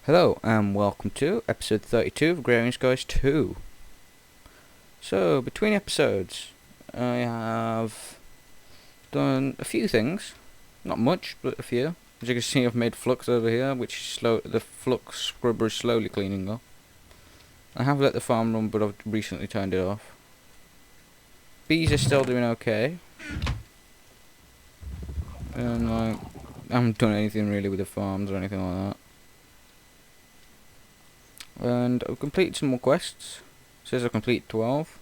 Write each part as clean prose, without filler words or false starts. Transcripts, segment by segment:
Hello and welcome to episode 32 of Agrarian 2. So, between episodes, I have done a few things. Not much, but a few. As you can see, I've made flux over here, which is the flux scrubber is slowly cleaning up. I have let the farm run, but I've recently turned it off. Bees are still doing okay. And, I haven't done anything really with the farms or anything like that. And I've completed some more quests. It says I've completed 12.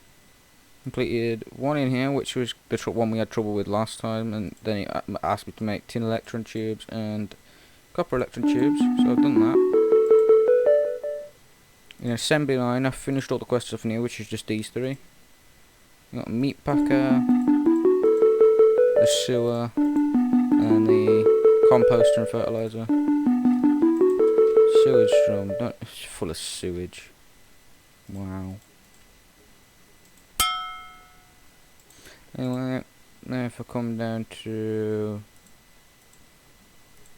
Completed one in here, which was the one we had trouble with last time, and then he asked me to make tin electron tubes and copper electron tubes, so I've done that. In assembly line, I've finished all the quests off in here, which is just these three. You got a meat packer, the sewer, and the composter and fertilizer. Sewage drum, it's full of sewage. Wow. Anyway, now if I come down to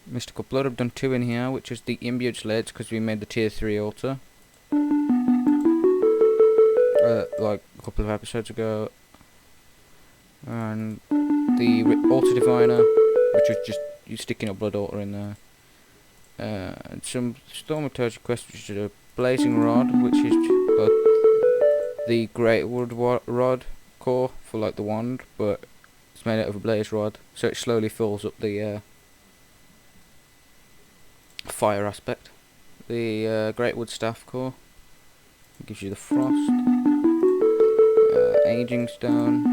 Mystical Blood, I've done 2 in here, which is the imbued sleds, because we made the tier 3 altar. Like a couple of episodes ago. And the altar diviner, which was just you sticking a blood altar in there. And some Stormaturgy quests, which is a blazing rod, which is the great wood rod core for like the wand, but it's made out of a blaze rod, so it slowly fills up the fire aspect. The great wood staff core gives you the frost. Aging stone.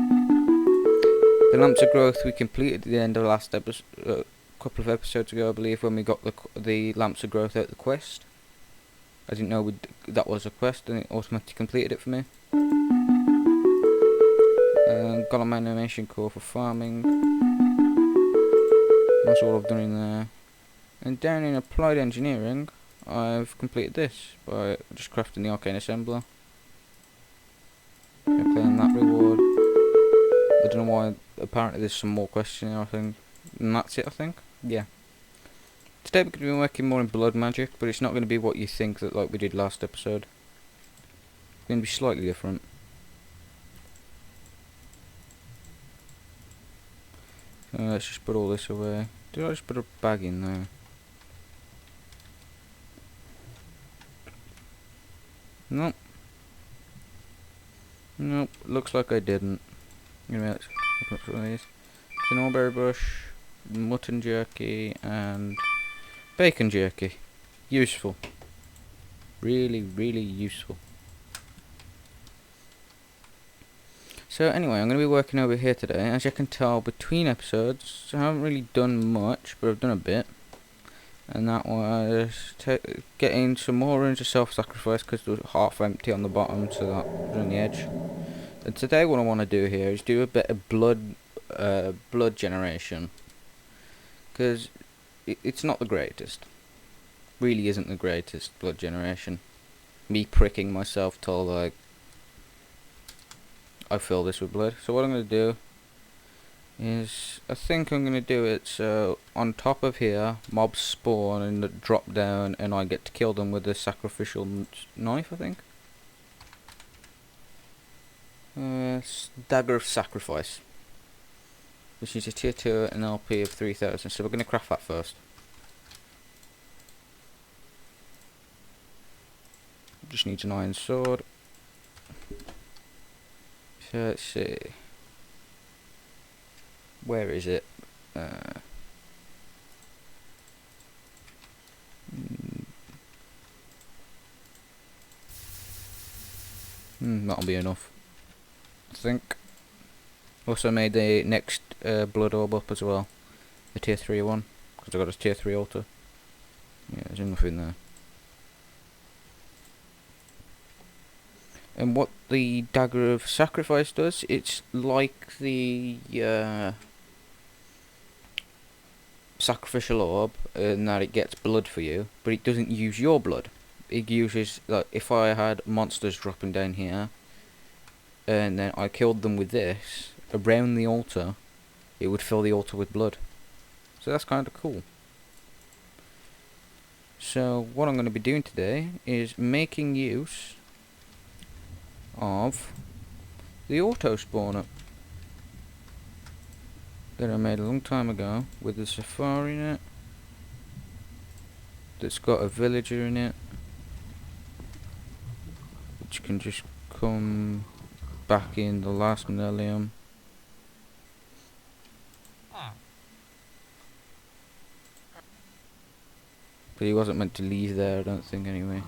The lamps of growth we completed at the end of the last episode, couple of episodes ago, I believe, when we got the lamps of growth out the quest. I didn't know that was a quest, and it automatically completed it for me. Golem animation core for farming. That's all I've done in there. And down in applied engineering, I've completed this by just crafting the arcane assembler. Claim that reward. I don't know why. Apparently, there's some more quests in here, I think. And that's it, I think. Yeah. Today we're going to be working more in blood magic, but it's not going to be what you think that like we did last episode. It's going to be slightly different. Let's just put all this away. Did I just put a bag in there? Nope. Nope, looks like I didn't. Anyway, let's look for these. Snowberry bush, mutton jerky, and bacon jerky. Useful. Really, really useful. So anyway, I'm going to be working over here today. As you can tell, between episodes, I haven't really done much, but I've done a bit. And that was getting some more runes of self-sacrifice, because it was half empty on the bottom, so that was on the edge. And today what I want to do here is do a bit of blood generation, because it's not the greatest. Really isn't the greatest blood generation. Me pricking myself till like I fill this with blood. So what I'm going to do is, I think I'm going to do it so on top of here, mobs spawn and drop down, and I get to kill them with the sacrificial knife, I think. Dagger of Sacrifice, which is a tier 2 and LP of 3000, so we're going to craft that first. Just needs an iron sword. So let's see. Where is it? That'll be enough, I think. Also made the next blood orb up as well, the tier 3 one, because I got a tier 3 altar. Yeah, there's enough in there. And what the Dagger of Sacrifice does, it's like the sacrificial orb, in that it gets blood for you, but it doesn't use your blood. It uses, like, if I had monsters dropping down here, and then I killed them with this, around the altar, it would fill the altar with blood. So that's kind of cool. So what I'm going to be doing today is making use of the auto spawner that I made a long time ago with the safari in it, that's got a villager in it, which can just come back in the last millennium. But he wasn't meant to leave there, I don't think, anyway.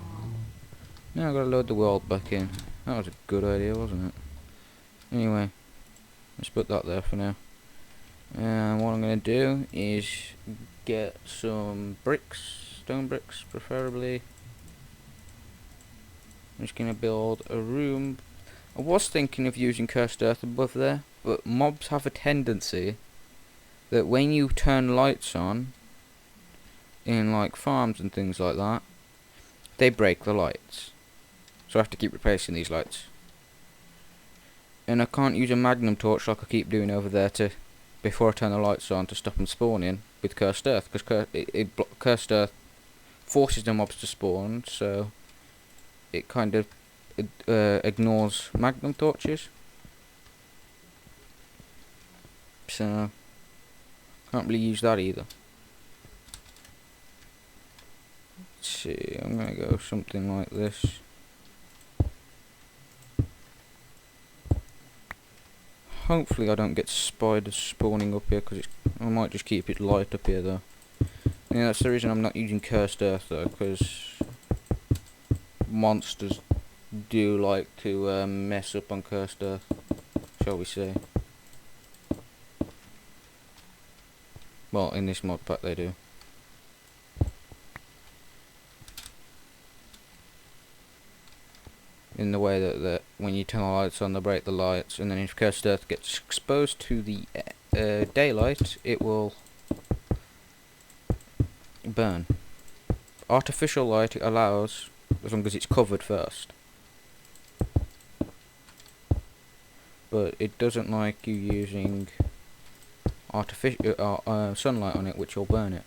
Now I've got to load the world back in. That was a good idea, wasn't it? Anyway, let's put that there for now. And what I'm going to do is get some bricks, stone bricks preferably. I'm just going to build a room. I was thinking of using cursed earth above there, but mobs have a tendency that when you turn lights on in like farms and things like that, they break the lights. So I have to keep replacing these lights. And I can't use a magnum torch like I keep doing over there to, before I turn the lights on, to stop them spawning with cursed earth, because cursed earth forces the mobs to spawn, so it kind of ignores magnum torches. So can't really use that either. Let's see, I'm gonna go something like this. Hopefully I don't get spiders spawning up here, because I might just keep it light up here though. Yeah, that's the reason I'm not using cursed earth though, because monsters do like to mess up on cursed earth, shall we say. Well, in this mod pack they do. In the way that when you turn the lights on, they break the lights, and then if cursed earth gets exposed to the daylight, it will burn. Artificial light it allows, as long as it's covered first. But it doesn't like you using artificial sunlight on it, which will burn it.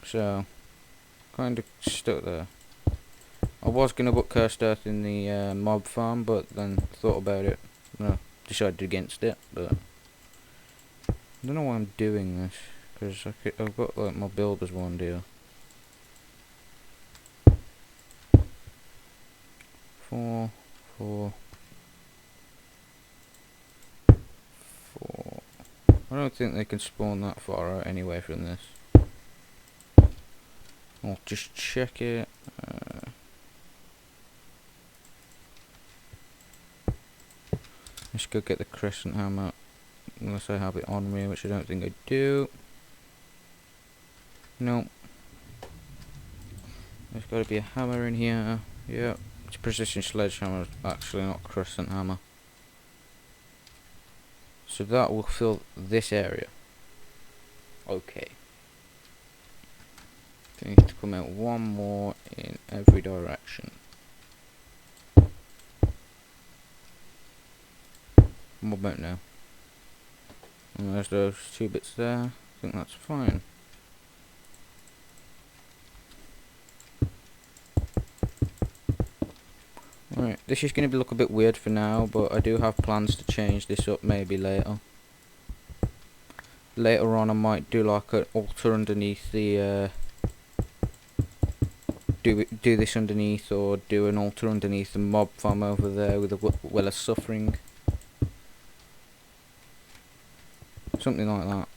So, kind of stuck there. I was going to put cursed earth in the mob farm, but then thought about it. No, decided against it. But I don't know why I'm doing this, because I've got like my builders one deal. 4, 4, 4. I don't think they can spawn that far out anyway from this. I'll just check it. Let's go get the crescent hammer, unless I have it on me, which I don't think I do. Nope. There's got to be a hammer in here. Yep, it's a precision sledgehammer, actually, not crescent hammer. So that will fill this area. Okay. I need to come out one more in every direction. What about now? And there's those 2 bits there. I think that's fine. Right, this is going to look a bit weird for now, but I do have plans to change this up maybe later. Later on I might do like an altar underneath the do this underneath, or do an altar underneath the mob farm over there with a well of suffering. Something like that.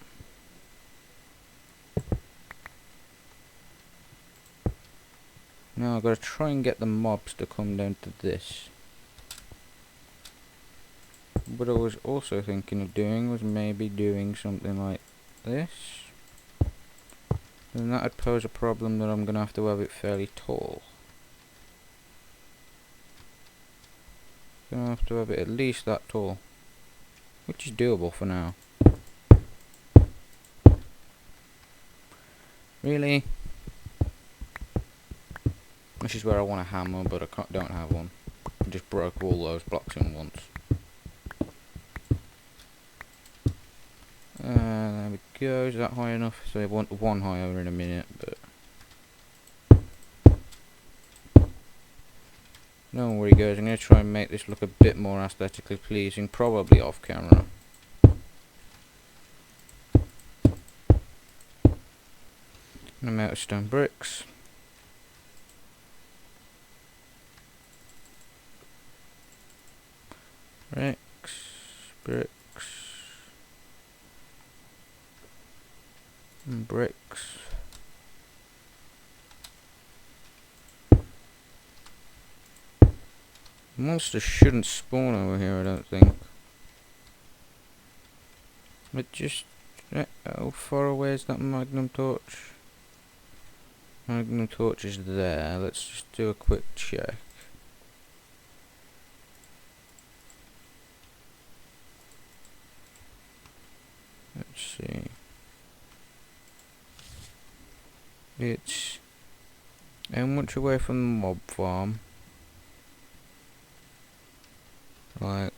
Now I've got to try and get the mobs to come down to this. What I was also thinking of doing was maybe doing something like this. And that would pose a problem that I'm going to have it fairly tall. Going to have it at least that tall. Which is doable for now. Really? This is where I want a hammer, but I don't have one. I just broke all those blocks in once. There we go. Is that high enough? So I want one higher in a minute, but No worry guys, I'm going to try and make this look a bit more aesthetically pleasing, probably off camera. I'm out of stone bricks. Bricks, and bricks. Monsters shouldn't spawn over here, I don't think. But just... how far away is that magnum torch? Magnum torch is there. Let's just do a quick check. Let's see. It's... how much away from the mob farm? Like...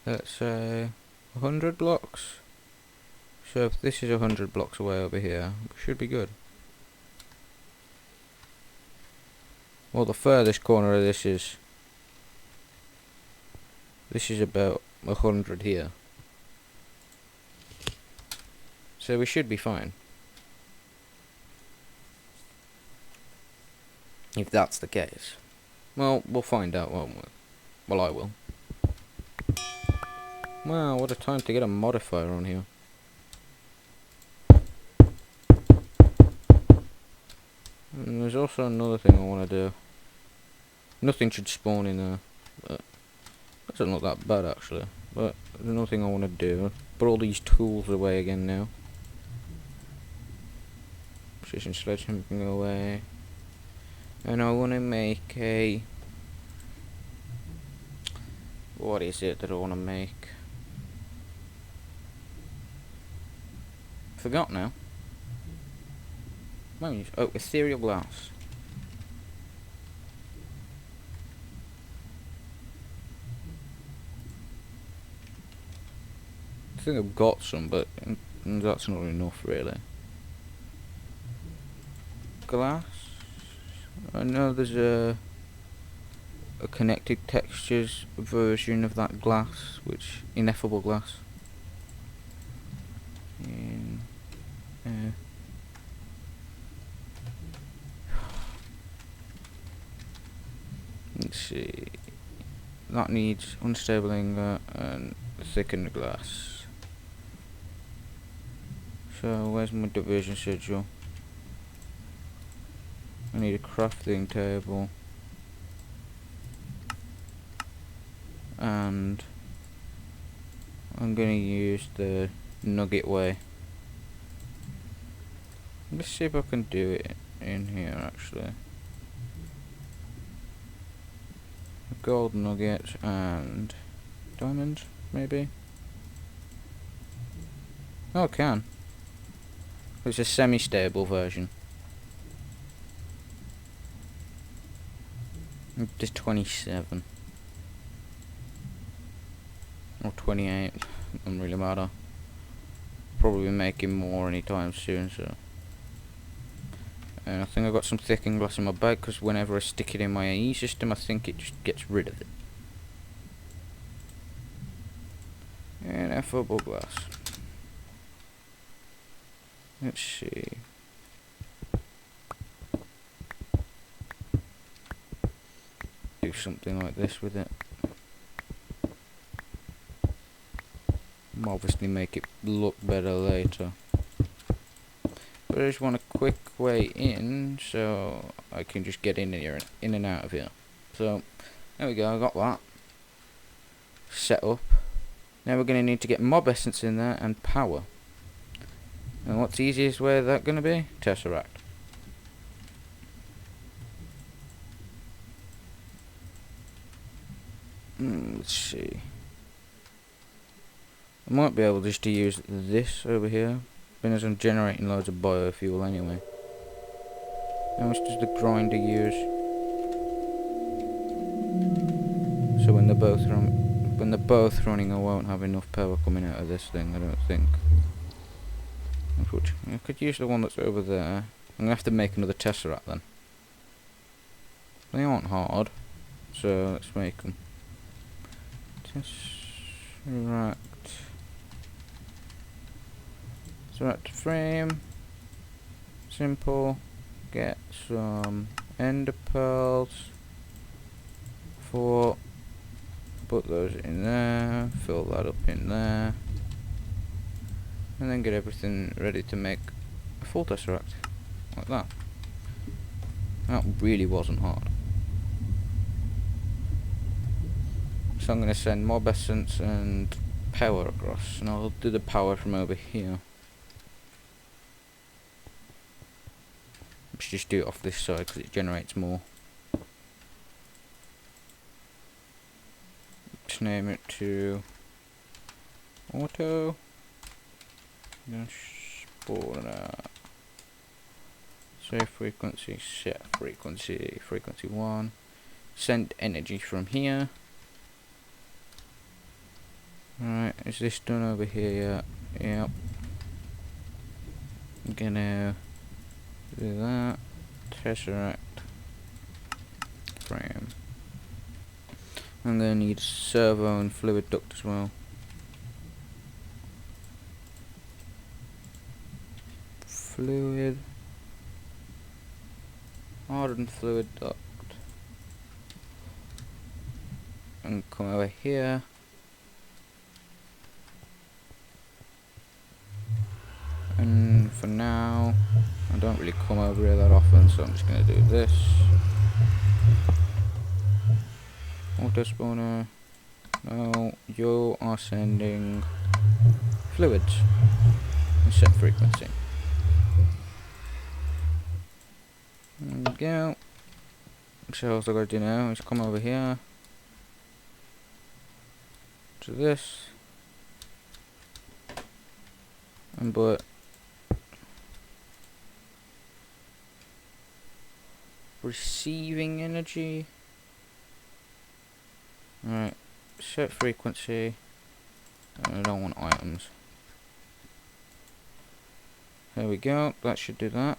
let's say... 100 blocks? So if this is 100 blocks away over here, we should be good. Well, the furthest corner of this is... this is about 100 here. So we should be fine. If that's the case. Well, we'll find out, won't we? Well, I will. Wow, what a time to get a modifier on here. And there's also another thing I want to do. Nothing should spawn in there. But it doesn't look that bad actually. But there's another thing I want to do. Put all these tools away again now. Precision sledgehammer can go away. And I want to make a... what is it that I want to make? Forgot now. Oh, ethereal glass. I think I've got some, but that's not enough really. Glass. I know there's a connected textures version of that glass, which ineffable glass. Let's see. That needs unstable ingot and thickened glass. So where's my division schedule? I need a crafting table. And I'm gonna use the nugget way. Let's see if I can do it in here actually. Gold nuggets and diamonds, maybe? Oh, I can. It's a semi-stable version. Just 27. Or 28. Doesn't really matter. Probably be making more anytime soon, so. And I think I've got some thickened glass in my bag, because whenever I stick it in my AE system, I think it just gets rid of it. And ineffable glass. Let's see. Do something like this with it. Obviously make it look better later. But I just want a quick way in, so I can just get in here, in and out of here. So there we go, I got that set up. Now we're going to need to get mob essence in there and power. And what's the easiest way of that going to be? Tesseract. Let's see. I might be able just to use this over here, being as I'm generating loads of biofuel anyway. How much does the grinder use? So when they're both running, I won't have enough power coming out of this thing, I don't think. Unfortunately, I could use the one that's over there. I'm gonna have to make another tesseract then. They aren't hard. So let's make them. Tesseract. Tesseract frame. Simple. Get some ender pearls. 4. Put those in there. Fill that up in there. And then get everything ready to make a full tesseract. Like that. That really wasn't hard. So I'm going to send mob essence and power across, and I'll do the power from over here. Let's just do it off this side because it generates more. Let's name it to auto. Spawner. Save frequency, set frequency, frequency 1. Send energy from here. Alright, is this done over here yet? Yep. I'm gonna do that. Tesseract frame. I'm gonna need servo and fluid duct as well. Fluid. Hardened fluid duct. And come over here. And for now, I don't really come over here that often, so I'm just going to do this. Auto spawner. No, you are sending fluids and set frequency. There we go. So all I got to do now is come over here to this and put receiving energy. Alright, set frequency. I don't want items. There we go, that should do that.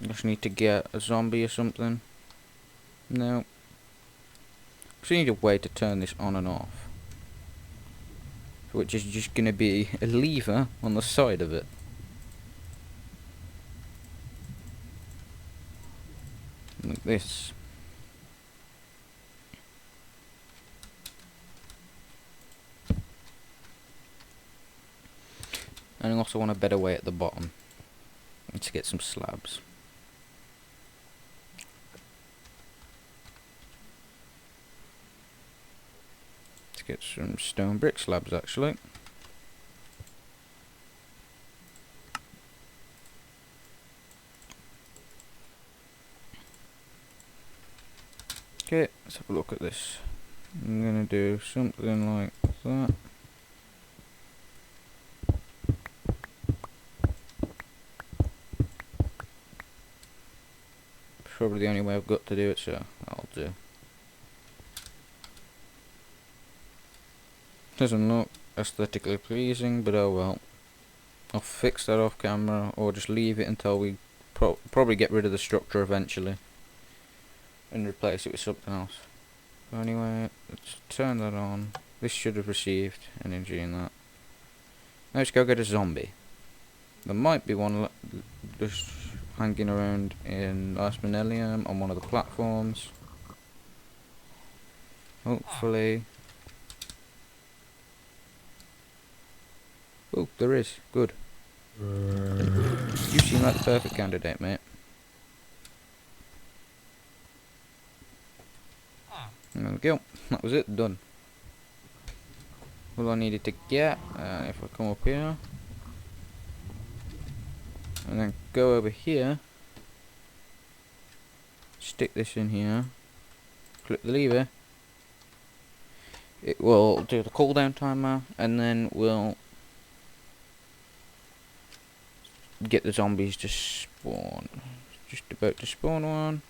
I just need to get a zombie or something. No. So I need a way to turn this on and off. Which is just going to be a lever on the side of it. Like this. And I also want a better way at the bottom. Let's get some slabs. Let's get some stone brick slabs actually. Okay, let's have a look at this. I'm gonna do something like that. Probably the only way I've got to do it, so I'll do. Doesn't look aesthetically pleasing, but oh well. I'll fix that off camera, or just leave it until we probably get rid of the structure eventually and replace it with something else. So anyway, let's turn that on. This should have received energy in that. Now let's go get a zombie. There might be one just hanging around in Last Millennium on one of the platforms. Hopefully. Oh, there is. Good. You seem like the perfect candidate, mate. There we go. That was it. Done. All I needed to get, if I come up here, and then go over here, stick this in here, click the lever, it will do the cooldown timer, and then we'll get the zombies to spawn. Just about to spawn one.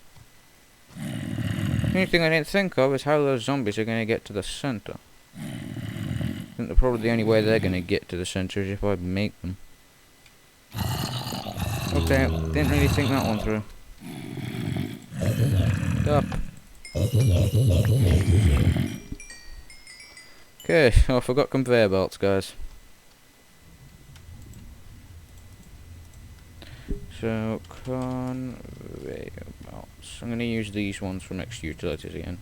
The only thing I didn't think of is how those zombies are going to get to the center. I think probably the only way they're going to get to the center is if I make them. Okay, didn't really think that one through. Stop. Okay, oh, I forgot conveyor belts, guys. So, conveyor belts. I'm going to use these ones from extra utilities again.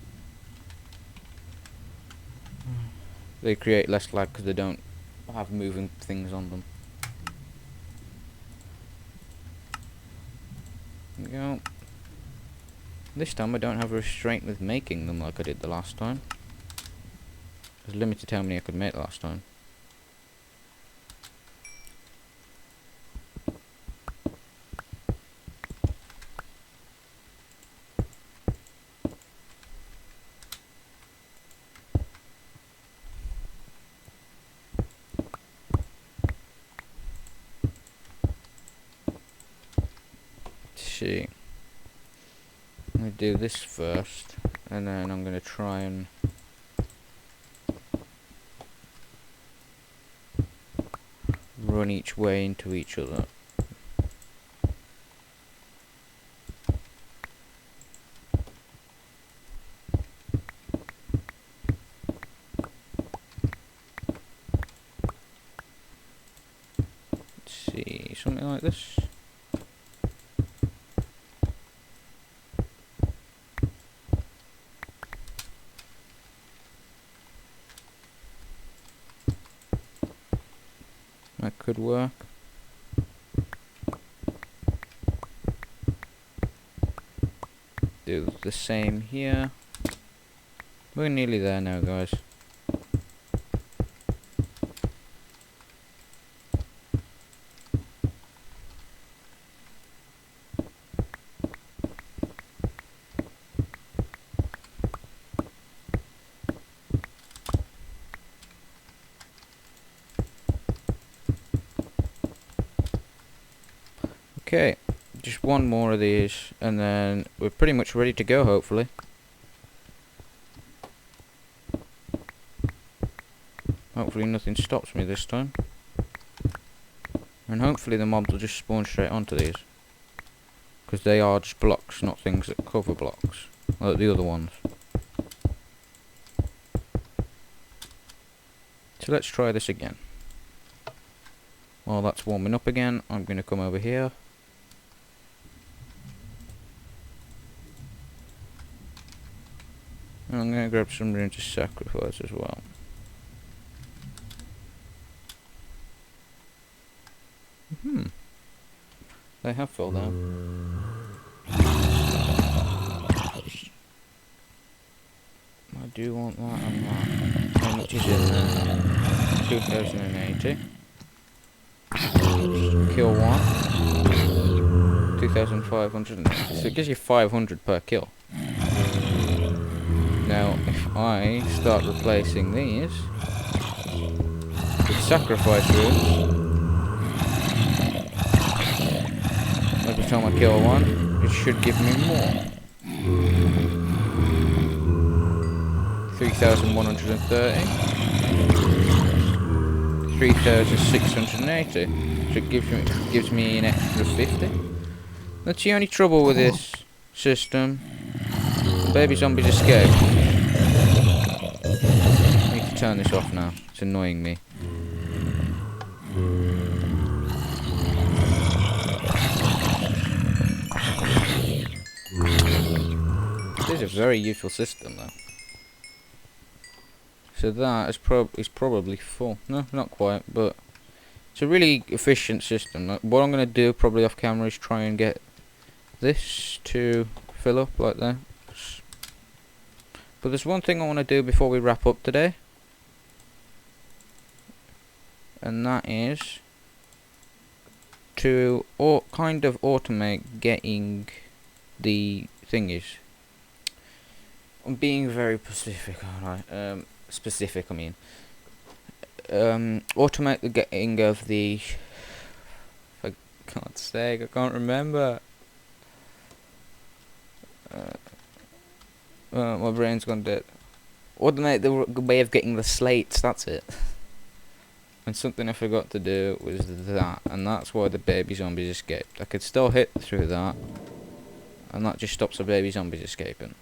They create less lag because they don't have moving things on them. There we go. This time I don't have a restraint with making them like I did the last time. I was limited how many I could make last time. See, I'm going to do this first, and then I'm going to try and run each way into each other. Let's see, something like this. That could work. Do the same here. We're nearly there now, guys. Okay, just one more of these, and then we're pretty much ready to go, hopefully. Hopefully nothing stops me this time. And hopefully the mobs will just spawn straight onto these. Because they are just blocks, not things that cover blocks, like the other ones. So let's try this again. While that's warming up again, I'm going to come over here. And I'm going to grab some room to sacrifice as well. They have fell down. I do want that and that. How much is in there? 2080. Kill one. 2,500. So it gives you 500 per kill. Now, if I start replacing these with sacrifice rooms, every time I kill one, it should give me more. 3,130. 3,680. So it gives me an extra 50. That's the only trouble with this system. Baby zombies escape. I need to turn this off now. It's annoying me. This is a very useful system, though. So that is probably full. No, not quite, but it's a really efficient system. What I'm going to do probably off camera is try and get this to fill up like that. But there's one thing I want to do before we wrap up today, and that is to kind of automate getting the thingies. I'm being very specific, alright. Specific, I mean. Automate the getting of the. For God's sake, I can't remember. My brain's gone dead. Automate the way of getting the slates, that's it. And something I forgot to do was that, and that's why the baby zombies escaped. I could still hit through that, and that just stops the baby zombies escaping.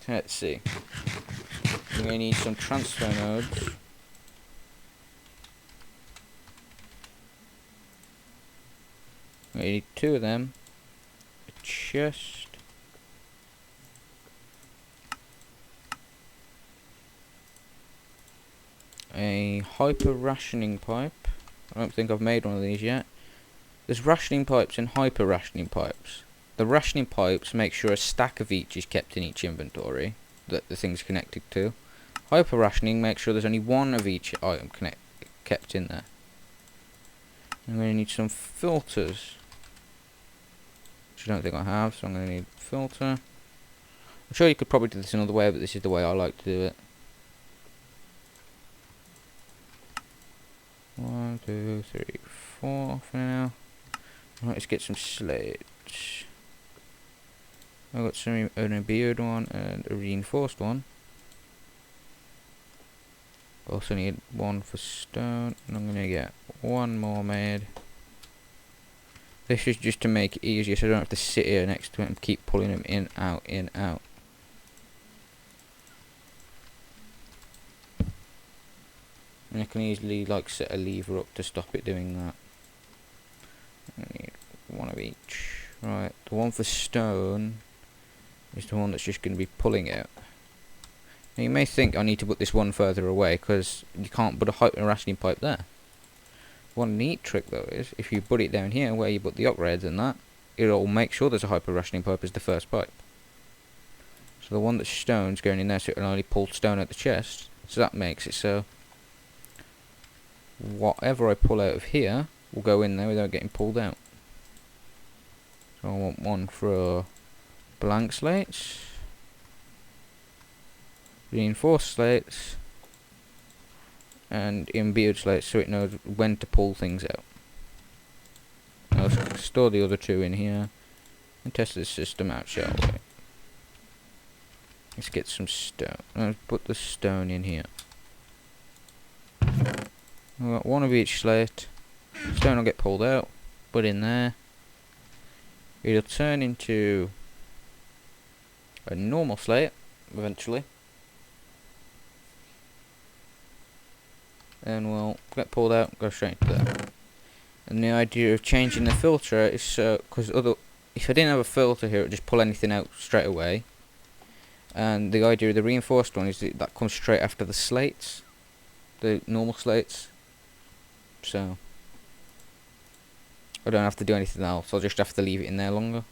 So let's see. I'm going to need some transfer nodes. I'm going to need 2 of them. A chest. A hyper rationing pipe. I don't think I've made one of these yet. There's rationing pipes and hyper rationing pipes. The rationing pipes make sure a stack of each is kept in each inventory that the thing's connected to. Hyper rationing makes sure there's only one of each item kept in there. I'm going to need some filters, which I don't think I have, so I'm going to need a filter. I'm sure you could probably do this another way, but this is the way I like to do it. 1, 2, 3, 4 for now. Right, let's get some slates. I've got some a beard one and a reinforced one. Also need 1 for stone, and I'm gonna get 1 more made. This is just to make it easier, so I don't have to sit here next to it and keep pulling them in, out, in, out. And I can easily like set a lever up to stop it doing that. I need 1 of each. Right, the one for stone is the one that's just going to be pulling out. Now you may think I need to put this one further away because you can't put a hyper rationing pipe there. One neat trick though is if you put it down here where you put the upgrades and that, it'll make sure there's a hyper rationing pipe as the first pipe. So the one that's stone's going in there, so it'll only pull stone at the chest. So that makes it so whatever I pull out of here will go in there without getting pulled out. So I want 1 for blank slates, reinforced slates, and imbued slates, so it knows when to pull things out. Now let's store the other 2 in here and test this system out, shall we? Let's get some stone. Let's put the stone in here. I've got 1 of each slate. Stone will get pulled out, put in there. It'll turn into a normal slate eventually, and we'll get pulled out, go straight into there. And the idea of changing the filter is so, because if I didn't have a filter here, it would just pull anything out straight away. And the idea of the reinforced one is that comes straight after the slates, the normal slates. So I don't have to do anything else, I'll just have to leave it in there longer.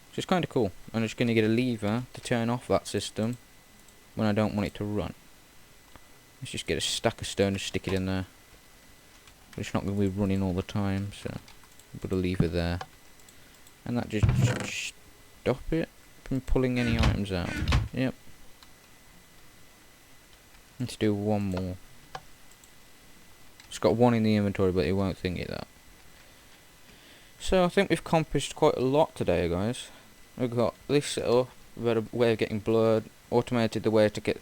Which is kind of cool. I'm just going to get a lever to turn off that system when I don't want it to run. Let's just get a stack of stone and stick it in there. But it's not going to be running all the time, so put a lever there. And that just stop it from pulling any items out. Yep. Let's do 1 more. It's got 1 in the inventory, but it won't think it that. So I think we've accomplished quite a lot today, guys. We've got this set up, we've had a way of getting blood, automated the way to get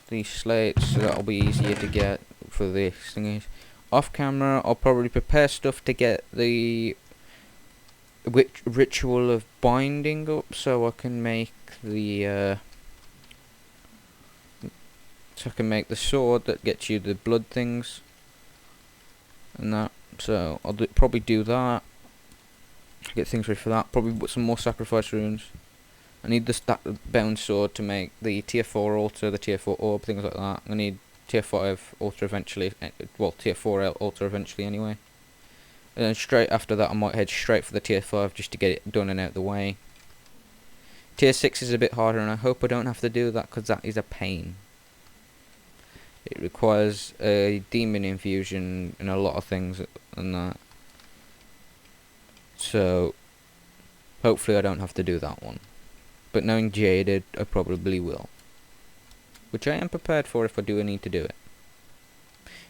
these slates, so that'll be easier to get for this thingies. Off camera, I'll probably prepare stuff to get the ritual of binding up, so I can make the sword that gets you the blood things and that. So I'll probably do that. Get things ready for that. Probably put some more sacrifice runes. I need the bound sword to make the tier 4 altar, the tier 4 orb, things like that. I need tier 5 altar eventually. Well, tier 4 altar eventually anyway. And then straight after that I might head straight for the tier 5 just to get it done and out the way. Tier 6 is a bit harder, and I hope I don't have to do that because that is a pain. It requires a demon infusion and a lot of things and that. So hopefully I don't have to do that one. But knowing Jaded, I probably will. Which I am prepared for if I do need to do it.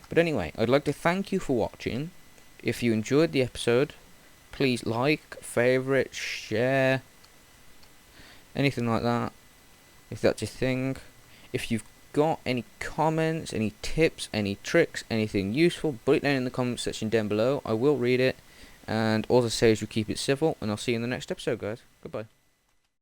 But anyway, I'd like to thank you for watching. If you enjoyed the episode, please like, favourite, share, anything like that, if that's your thing. If you've got any comments, any tips, any tricks, anything useful, put it down in the comment section down below. I will read it, And all to say is you keep it civil, and I'll see you in the next episode, guys. Goodbye.